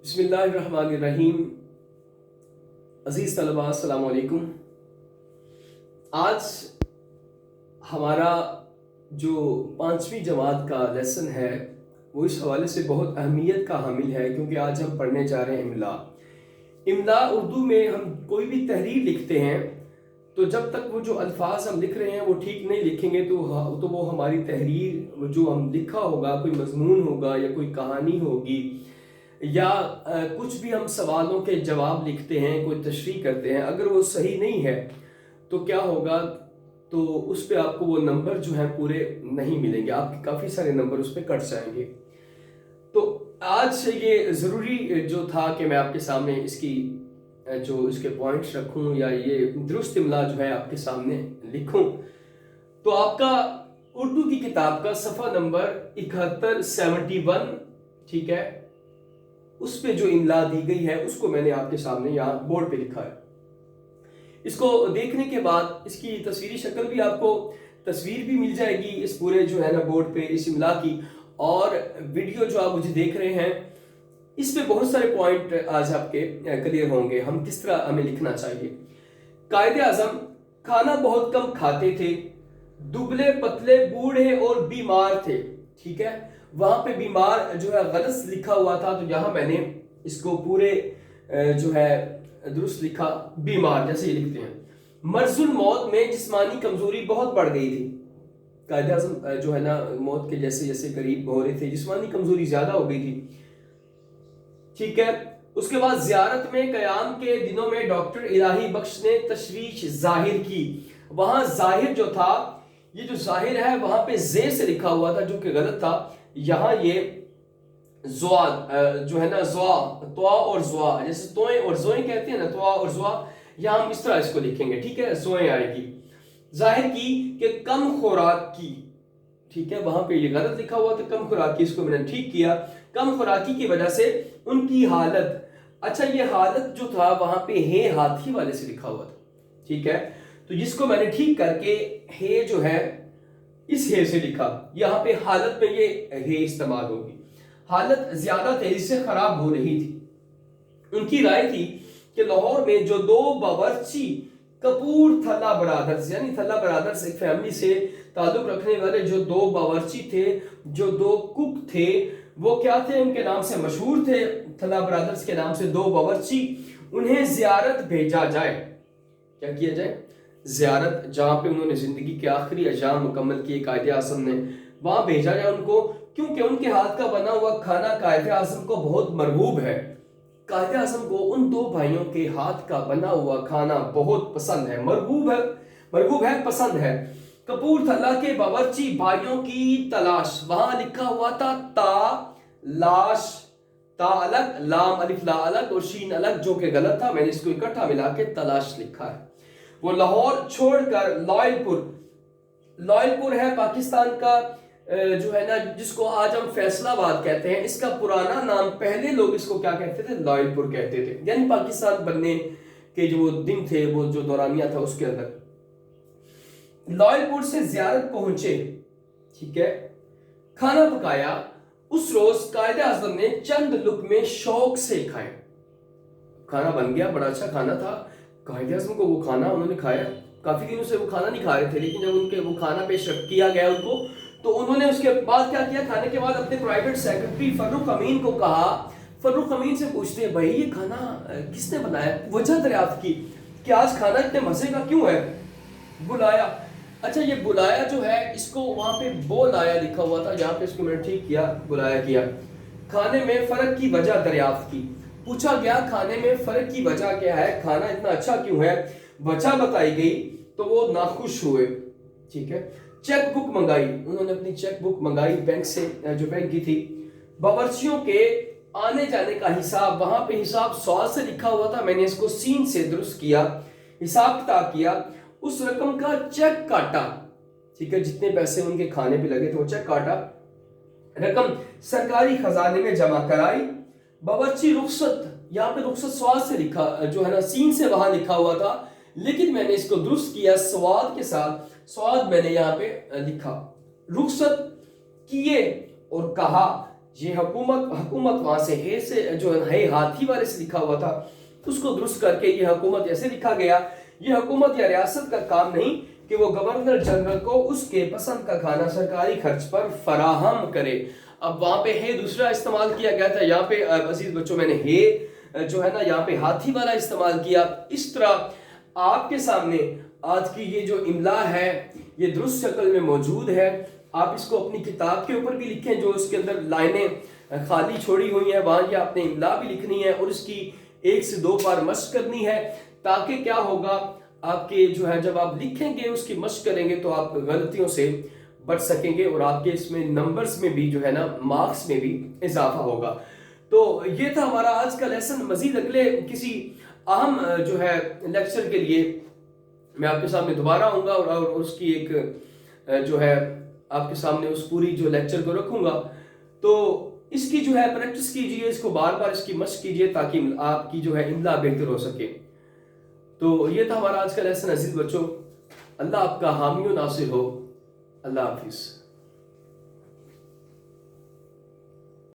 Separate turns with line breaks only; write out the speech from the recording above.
بسم اللہ الرحمن الرحیم۔ عزیز طلباء السلام علیکم۔ آج ہمارا جو 5ویں جماعت کا لیسن ہے وہ اس حوالے سے بہت اہمیت کا حامل ہے، کیونکہ آج ہم پڑھنے جا رہے ہیں املا اردو میں ہم کوئی بھی تحریر لکھتے ہیں تو جب تک وہ جو الفاظ ہم لکھ رہے ہیں وہ ٹھیک نہیں لکھیں گے تو وہ ہماری تحریر جو ہم لکھا ہوگا، کوئی مضمون ہوگا یا کوئی کہانی ہوگی یا کچھ بھی ہم سوالوں کے جواب لکھتے ہیں، کوئی تشریح کرتے ہیں، اگر وہ صحیح نہیں ہے تو کیا ہوگا، تو اس پہ آپ کو وہ نمبر جو ہیں پورے نہیں ملیں گے، آپ کے کافی سارے نمبر اس پہ کٹ جائیں گے۔ تو آج یہ ضروری جو تھا کہ میں آپ کے سامنے اس کے پوائنٹس رکھوں یا یہ درست املا جو ہے آپ کے سامنے لکھوں۔ تو آپ کا اردو کی کتاب کا صفحہ نمبر 71 ٹھیک ہے، اس پہ جو املا دی گئی ہے اس کو میں نے آپ کے سامنے یہاں بورڈ پہ لکھا ہے۔ اس کو دیکھنے کے بعد اس کی تصویری شکل بھی آپ کو تصویر بھی مل جائے گی اس پورے جو ہے نا بورڈ پہ اس املا کی، اور ویڈیو جو آپ مجھے دیکھ رہے ہیں اس پہ بہت سارے پوائنٹ آج آپ کے کلیئر ہوں گے، ہم کس طرح ہمیں لکھنا چاہیے۔ قائد اعظم کھانا بہت کم کھاتے تھے، دبلے پتلے بوڑھے اور بیمار تھے، ٹھیک ہے۔ وہاں پہ بیمار جو ہے غلط لکھا ہوا تھا، تو یہاں میں نے اس کو پورے جو ہے درست لکھا، بیمار جیسے یہ لکھتے ہیں۔ مرض الموت میں جسمانی کمزوری بہت بڑھ گئی تھی، قائد اعظم جو ہے نا موت کے جیسے جیسے قریب ہو رہے تھے، جسمانی کمزوری زیادہ ہو گئی تھی، ٹھیک ہے۔ اس کے بعد زیارت میں قیام کے دنوں میں ڈاکٹر الہی بخش نے تشویش ظاہر کی۔ وہاں ظاہر جو تھا، یہ جو ظاہر ہے وہاں پہ زے سے لکھا ہوا تھا جو کہ غلط تھا، یہاں یہ جو ہے نا توا اور زوا، جیسے توئیں اور زوئیں کہتے ہیں نا، توا اور زوا، یہاں ہم اس طرح اس کو لکھیں گے، ٹھیک ہے، زوئیں آئے گی۔ ظاہر کی کہ کم خوراک کی، ٹھیک ہے، وہاں پہ یہ غلط لکھا ہوا تھا کم خوراکی، اس کو میں نے ٹھیک کیا، کم خوراکی کی وجہ سے ان کی حالت، اچھا یہ حالت جو تھا وہاں پہ ہے ہاتھی والے سے لکھا ہوا تھا، ٹھیک ہے، تو جس کو میں نے ٹھیک کر کے ہے جو ہے اس ہے سے لکھا، یہاں پہ حالت میں یہ ہے استعمال ہوگی۔ حالت زیادہ تیزی سے خراب ہو رہی تھی۔ ان کی رائے تھی کہ لاہور میں جو دو باورچی کپور تھلا برادرز، یعنی تھلا برادرز ایک فیملی سے تعلق رکھنے والے جو دو باورچی تھے، جو دو کک تھے، وہ کیا تھے، ان کے نام سے مشہور تھے، تھلا برادرز کے نام سے دو باورچی، انہیں زیارت بھیجا جائے۔ کیا کیا جائے؟ زیارت، جہاں پہ انہوں نے زندگی کے آخری ایام مکمل کیے قائد اعظم نے، وہاں بھیجا جائے ان کو، کیونکہ ان کے ہاتھ کا بنا ہوا کھانا قائد اعظم کو بہت مرغوب ہے۔ قائد اعظم کو ان دو بھائیوں کے ہاتھ کا بنا ہوا کھانا بہت پسند ہے، مرغوب ہے، پسند ہے۔ کپور تھلا کے باورچی بھائیوں کی تلاش، وہاں لکھا ہوا تھا لاش، تا الگ، لام الف لا الگ اور شین الگ، جو کہ غلط تھا، میں نے اس کو اکٹھا ملا کے تلاش لکھا ہے۔ وہ لاہور چھوڑ کر لائل پور ہے پاکستان کا جو ہے نا، جس کو آج ہم فیصل آباد کہتے ہیں، اس کا پرانا نام پہلے لوگ اس کو کیا کہتے تھے، لائل پور کہتے تھے، یعنی پاکستان بننے کے جو دن تھے، وہ جو دورانیہ تھا اس کے اندر۔ لائل پور سے زیارت پہنچے، ٹھیک ہے، کھانا پکایا۔ اس روز قائد اعظم نے چند لقمے شوق سے کھائے، کھانا بن گیا، بڑا اچھا کھانا تھا، قائد اعظم کو وہ کھانا انہوں نے کھایا، کافی دنوں سے وہ کھانا نہیں کھا رہے تھے، لیکن جب ان کے وہ کھانا پیش کیا گیا ان کو، تو انہوں نے اس کے بعد کیا کیا، کھانے کے بعد اپنے پرائیویٹ سیکرٹری فرخ امین کو کہا، فرخ امین سے پوچھتے ہیں بھائی یہ کھانا کس نے بنایا، وجہ دریافت کی کہ آج کھانا اتنے مزے کا کیوں ہے، بلایا۔ اچھا یہ بلایا جو ہے، اس کو وہاں پہ بولایا لکھا ہوا تھا، یہاں پہ اس کو میں نے ٹھیک کیا، بلایا کیا۔ کھانے میں فرق کی وجہ دریافت کی، پوچھا گیا کھانے میں فرق کی وجہ کیا ہے، کھانا اتنا اچھا کیوں ہے، وجہ بتائی گئی تو وہ ناخوش ہوئے، ٹھیک ہے۔ چیک بک منگائی، انہوں نے اپنی چیک بک منگائی بینک سے، جو بینک کی تھی۔ باورچیوں کے آنے جانے کا حساب، وہاں پہ حساب سوال سے لکھا ہوا تھا، میں نے اس کو سین سے درست کیا، حساب کتاب کیا، اس رقم کا چیک کاٹا، ٹھیک ہے، جتنے پیسے ان کے کھانے پہ لگے تھے وہ چیک کاٹا، رقم سرکاری خزانے میں جمع کرائی۔ باورچی رخصت، یہاں پہ رخصت سوال سے لکھا جو ہے نا، سین سے وہاں لکھا ہوا تھا، لیکن میں نے اس کو درست کیا سواد کے ساتھ، سواد میں نے یہاں پہ لکھا۔ رخصت کیے اور کہا یہ حکومت وہاں سے ہے سے جو ہے ہاتھی والے سے لکھا ہوا تھا، اس کو درست کر کے یہ حکومت ایسے لکھا گیا. یہ حکومت یا ریاست کا کام نہیں کہ وہ گورنر جنرل کو اس کے پسند کا کھانا سرکاری خرچ پر فراہم کرے. اب وہاں پہ ہے دوسرا استعمال کیا گیا تھا، یہاں پہ عزیز بچوں میں نے ہے جو ہے نا یہاں پہ ہاتھی والا استعمال کیا. اس طرح آپ کے سامنے آج کی یہ جو املا ہے یہ درست شکل میں موجود ہے. آپ اس کو اپنی کتاب کے اوپر بھی لکھیں، جو اس کے اندر لائنیں خالی چھوڑی ہوئی ہیں وہاں یہ آپ نے املا بھی لکھنی ہے اور اس کی 1 سے 2 بار مشق کرنی ہے، تاکہ کیا ہوگا آپ کے جو ہے جب آپ لکھیں گے اس کی مشق کریں گے تو آپ غلطیوں سے بچ سکیں گے اور آپ کے اس میں نمبرز میں بھی جو ہے نا مارکس میں بھی اضافہ ہوگا. تو یہ تھا ہمارا آج کا لیسن. مزید اگلے کسی اہم جو ہے لیکچر کے لیے میں آپ کے سامنے دوبارہ آؤں گا اور اس کی ایک جو ہے آپ کے سامنے اس پوری جو لیکچر کو رکھوں گا. تو اس کی جو ہے پریکٹس کیجئے، اس کو بار بار اس کی مشق کیجئے تاکہ آپ کی جو ہے املا بہتر ہو سکے. تو یہ تھا ہمارا آج کا لیسن عزیز بچوں. اللہ آپ کا حامی و ناصر ہو. اللہ حافظ.